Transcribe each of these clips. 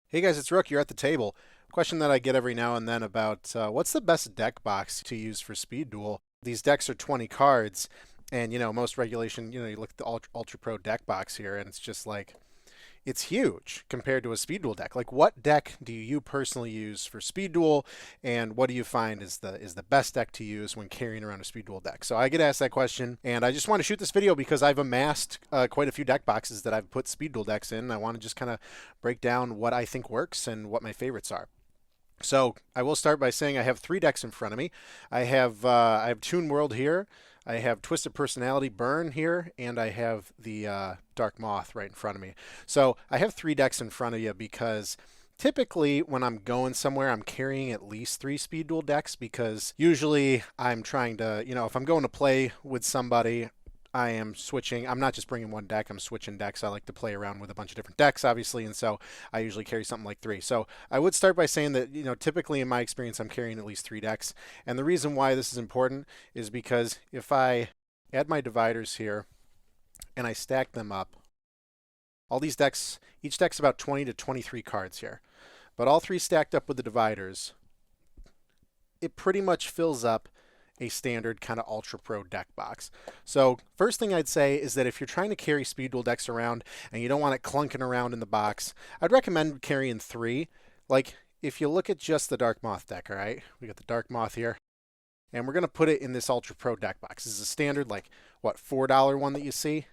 Hey guys, it's Rook. You're at the table. Question that I get every now and then about what's the best deck box to use for Speed Duel? These decks are 20 cards, and most regulation, you look at the Ultra Pro deck box here, and it's just like it's huge compared to a Speed Duel deck. Like, what deck do you personally use for Speed Duel, and what do you find is the best deck to use when carrying around a Speed Duel deck? So I get asked that question, and I just want to shoot this video because I've amassed quite a few deck boxes that I've put Speed Duel decks in. I want to just kind of break down what I think works and what my favorites are. So I will start by saying I have three decks in front of me. I have Toon World here. I have Twisted Personality Burn here, and I have the Dark Moth right in front of me. So I have three decks in front of you because typically when I'm going somewhere, I'm carrying at least three Speed Duel decks because usually I'm trying to, if I'm going to play with somebody, I am switching. I'm not just bringing one deck, I'm switching decks. I like to play around with a bunch of different decks, obviously, and so I usually carry something like three. So I would start by saying that, typically in my experience, I'm carrying at least three decks. And the reason why this is important is because if I add my dividers here and I stack them up, all these decks, each deck's about 20 to 23 cards here. But all three stacked up with the dividers, it pretty much fills up a standard kind of Ultra Pro deck box. So first thing I'd say is that if you're trying to carry Speed Duel decks around and you don't want it clunking around in the box, I'd recommend carrying three. Like, if you look at just the Dark Moth deck, all right, we got the Dark Moth here, and we're going to put it in this Ultra Pro deck box. This is a standard, like, what, $4 one that you see?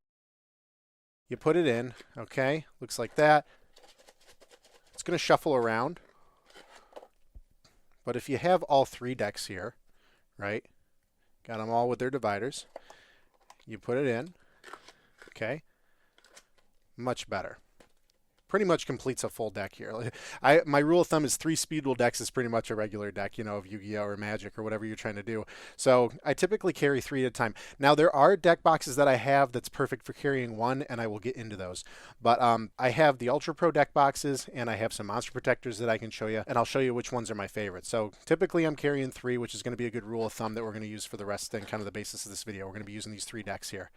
You put it in, okay, looks like that. It's going to shuffle around. But if you have all three decks here, right, got them all with their dividers, you put it in, okay, much better. Pretty much completes a full deck here. My rule of thumb is three Speed Duel decks is pretty much a regular deck, of Yu-Gi-Oh or Magic or whatever you're trying to do. So I typically carry three at a time. Now there are deck boxes that I have that's perfect for carrying one, and I will get into those. But I have the Ultra Pro deck boxes, and I have some Monster Protectors that I can show you, and I'll show you which ones are my favorites. So typically I'm carrying three, which is going to be a good rule of thumb that we're going to use for the rest and kind of the basis of this video. We're going to be using these three decks here.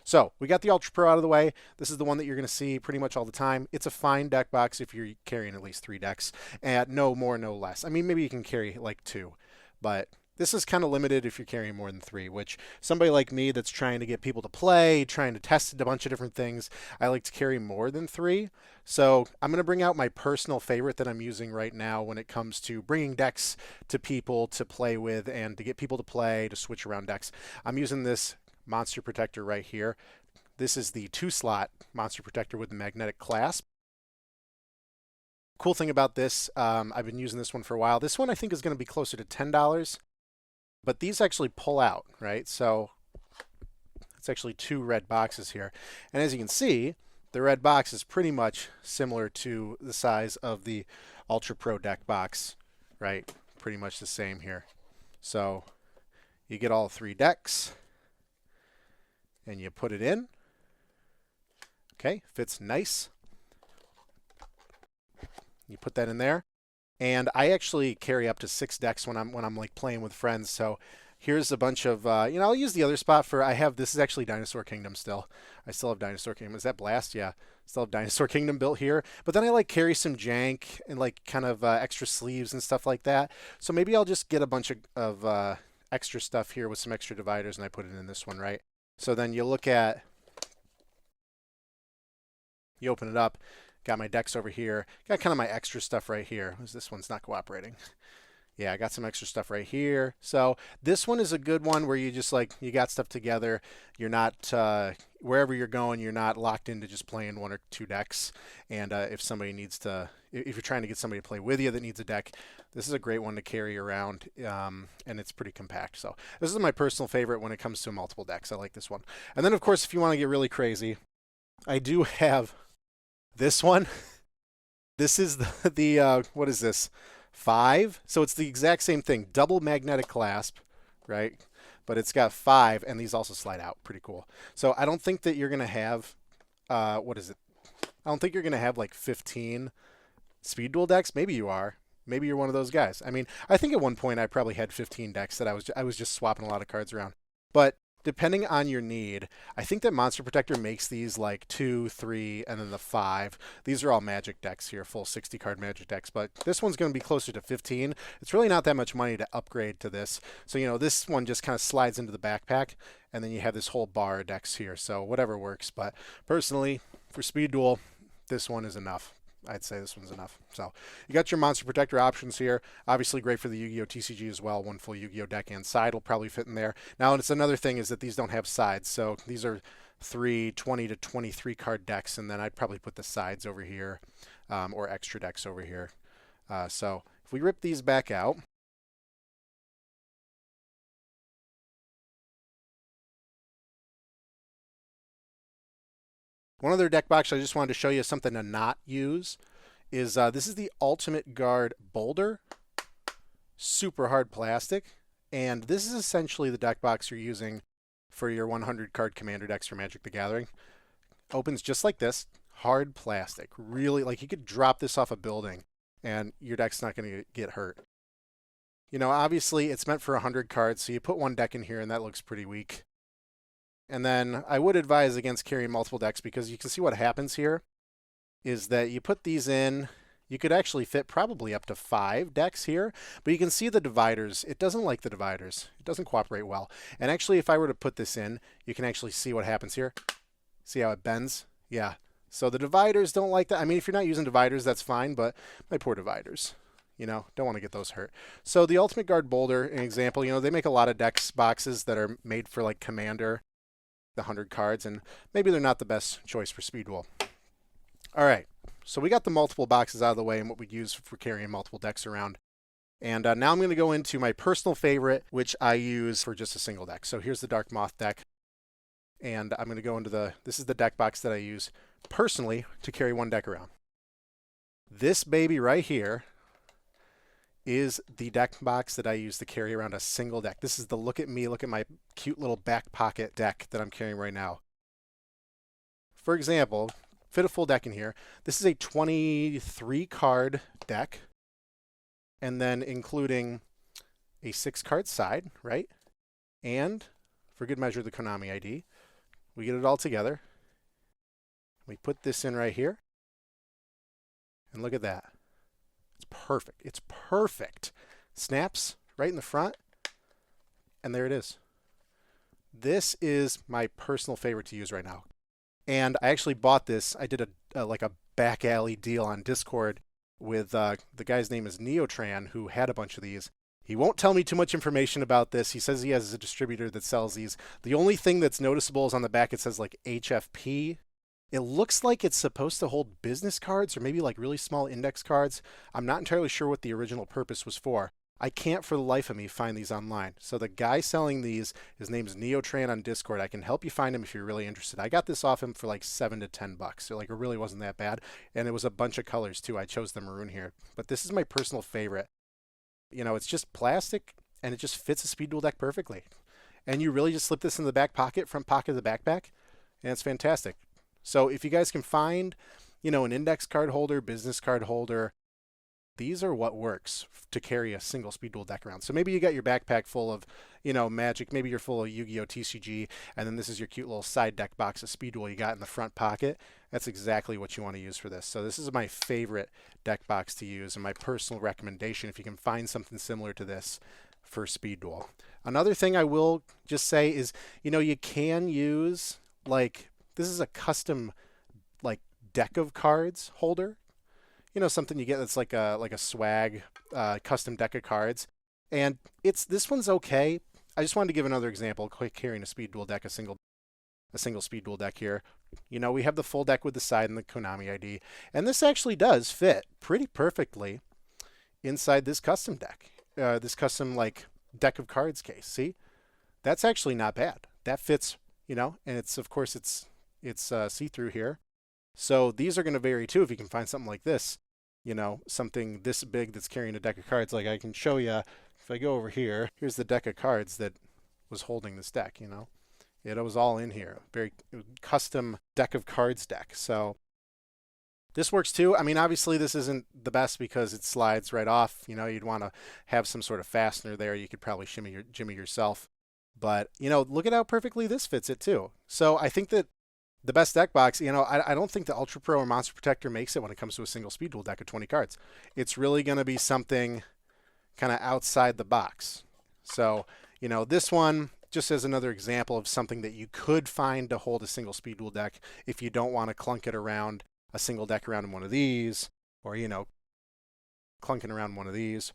So we got the Ultra Pro out of the way. This is the one that you're going to see pretty much all the time. It's a fine deck box if you're carrying at least three decks, and no more, no less. I mean, maybe you can carry like two, but this is kind of limited if you're carrying more than three, which somebody like me that's trying to get people to play, trying to test a bunch of different things, I like to carry more than three. So I'm going to bring out my personal favorite that I'm using right now when it comes to bringing decks to people to play with and to get people to play, to switch around decks. I'm using this Monster Protector right here. This is the 2-slot Monster Protector with the magnetic clasp. Cool thing about this, I've been using this one for a while. This one I think is going to be closer to $10, but these actually pull out, right? So it's actually two red boxes here. And as you can see, the red box is pretty much similar to the size of the Ultra Pro deck box, right? Pretty much the same here. So you get all three decks, and you put it in. Okay, fits nice. You put that in there, and I actually carry up to 6 decks when I'm like playing with friends. So here's a bunch of I'll use the other spot for this is actually Dinosaur Kingdom still. I still have Dinosaur Kingdom. Is that Blast? Yeah, still have Dinosaur Kingdom built here. But then I like carry some jank and like kind of extra sleeves and stuff like that. So maybe I'll just get a bunch of extra stuff here with some extra dividers, and I put it in this one, right? So then you open it up. Got my decks over here. Got kind of my extra stuff right here. This one's not cooperating. Yeah, I got some extra stuff right here. So this one is a good one where you just you got stuff together. You're not, wherever you're going, you're not locked into just playing one or two decks. And if somebody needs to, if you're trying to get somebody to play with you that needs a deck, this is a great one to carry around. And it's pretty compact. So this is my personal favorite when it comes to multiple decks. I like this one. And then, of course, if you want to get really crazy, I do have this one. This is the what is this? 5. So it's the exact same thing. Double magnetic clasp, right? But it's got 5, and these also slide out. Pretty cool. So I don't think that you're going to have, what is it? I don't think you're going to have like 15 Speed Duel decks. Maybe you are. Maybe you're one of those guys. I mean, I think at one point I probably had 15 decks that I was just swapping a lot of cards around. But Depending on your need, I think that Monster Protector makes these like 2, 3, and then the 5. These are all magic decks here, full 60 card magic decks, but this one's going to be closer to 15. It's really not that much money to upgrade to this. So, you know, this one just kind of slides into the backpack, and then you have this whole bar of decks here. So, whatever works. But personally, for Speed Duel, this one is enough. I'd say this one's enough. So you got your Monster Protector options here. Obviously great for the Yu-Gi-Oh! TCG as well. One full Yu-Gi-Oh! Deck and side will probably fit in there. Now, it's another thing is that these don't have sides. So these are 20 to 23 card decks, and then I'd probably put the sides over here or extra decks over here. So if we rip these back out, one other deck box I just wanted to show you something to not use is this is the Ultimate Guard Boulder. Super hard plastic. And this is essentially the deck box you're using for your 100 card commander decks for Magic the Gathering. Opens just like this. Hard plastic. Really, like you could drop this off a building and your deck's not going to get hurt. You know, obviously it's meant for 100 cards, so you put one deck in here and that looks pretty weak. And then I would advise against carrying multiple decks because you can see what happens here is that you put these in. You could actually fit probably up to 5 decks here, but you can see the dividers. It doesn't like the dividers. It doesn't cooperate well. And actually, if I were to put this in, you can actually see what happens here. See how it bends? Yeah. So the dividers don't like that. I mean, if you're not using dividers, that's fine, but my poor dividers. You know, don't want to get those hurt. So the Ultimate Guard Boulder, an example, you know, they make a lot of decks boxes that are made for like Commander, the 100 cards, and maybe they're not the best choice for Speed Duel. All right, so we got the multiple boxes out of the way and what we'd use for carrying multiple decks around. And now I'm going to go into my personal favorite, which I use for just a single deck. So here's the Dark Moth deck. And I'm going to go into this is the deck box that I use personally to carry one deck around. This baby right here is the deck box that I use to carry around a single deck. This is the look at me, look at my cute little back pocket deck that I'm carrying right now. For example, fit a full deck in here. This is a 23 card deck, and then including a 6 card side, right? And for good measure, the Konami ID. We get it all together. We put this in right here. And look at that. It's perfect. It's perfect. Snaps right in the front. And there it is. This is my personal favorite to use right now. And I actually bought this. I did like a back alley deal on Discord with the guy's name is Neotran, who had a bunch of these. He won't tell me too much information about this. He says he has a distributor that sells these. The only thing that's noticeable is on the back it says like HFP. It looks like it's supposed to hold business cards or maybe like really small index cards. I'm not entirely sure what the original purpose was for. I can't for the life of me find these online. So the guy selling these, his name is Neotran on Discord. I can help you find him if you're really interested. I got this off him for like $7 to $10. So like it really wasn't that bad. And it was a bunch of colors too. I chose the maroon here. But this is my personal favorite. You know, it's just plastic and it just fits a Speed Duel deck perfectly. And you really just slip this in the back pocket, front pocket of the backpack, and it's fantastic. So if you guys can find, you know, an index card holder, business card holder, these are what works to carry a single Speed Duel deck around. So maybe you got your backpack full of, you know, Magic. Maybe you're full of Yu-Gi-Oh! TCG, and then this is your cute little side deck box of Speed Duel you got in the front pocket. That's exactly what you want to use for this. So this is my favorite deck box to use and my personal recommendation if you can find something similar to this for Speed Duel. Another thing I will just say is, you know, you can use, like, this is a custom, like, deck of cards holder. You know, something you get that's like a swag custom deck of cards. And this one's okay. I just wanted to give another example, quick carrying a Speed Duel deck, a single Speed Duel deck here. You know, we have the full deck with the side and the Konami ID. And this actually does fit pretty perfectly inside this custom deck. This custom, like, deck of cards case. See? That's actually not bad. That fits, you know, and it's, of course, it's see-through here. So these are going to vary too if you can find something like this, you know, something this big that's carrying a deck of cards. Like I can show you, if I go over here, here's the deck of cards that was holding this deck, you know. It was all in here, very custom deck of cards deck. So this works too. I mean, obviously this isn't the best because it slides right off. You know, you'd want to have some sort of fastener there. You could probably jimmy yourself. But, you know, look at how perfectly this fits it too. So I think that the best deck box, you know, I don't think the Ultra Pro or Monster Protector makes it when it comes to a single Speed Duel deck of 20 cards. It's really going to be something kind of outside the box. So, you know, this one, just as another example of something that you could find to hold a single Speed Duel deck if you don't want to clunk it around a single deck around in one of these, or, you know, clunking around one of these.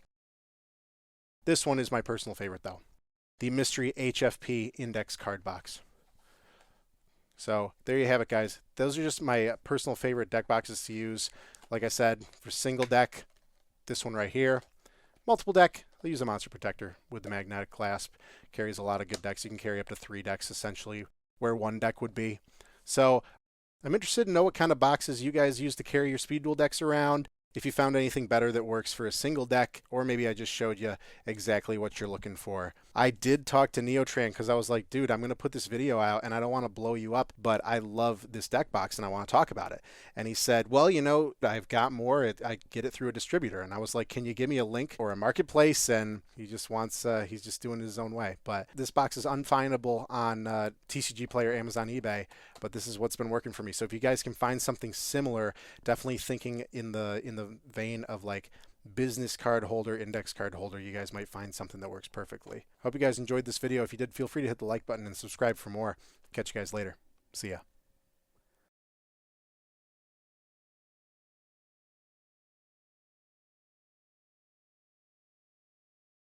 This one is my personal favorite, though. The Mystery HFP Index Card Box. So there you have it, guys. Those are just my personal favorite deck boxes to use. Like I said, for single deck, this one right here. Multiple deck, I'll use a Monster Protector with the magnetic clasp. Carries a lot of good decks. You can carry up to 3 decks, essentially, where 1 deck would be. So I'm interested to know what kind of boxes you guys use to carry your Speed Duel decks around. If you found anything better that works for a single deck, or maybe I just showed you exactly what you're looking for. I did talk to Neotran because I was like, dude, I'm going to put this video out and I don't want to blow you up, but I love this deck box and I want to talk about it. And he said, well, you know, I've got more. I get it through a distributor. And I was like, can you give me a link or a marketplace? And he just wants, he's just doing it his own way. But this box is unfindable on TCG Player, Amazon, eBay. But this is what's been working for me. So if you guys can find something similar, definitely thinking in the vein of like business card holder, index card holder, you guys might find something that works perfectly. Hope you guys enjoyed this video. If you did, feel free to hit the like button and subscribe for more. Catch you guys later. See ya.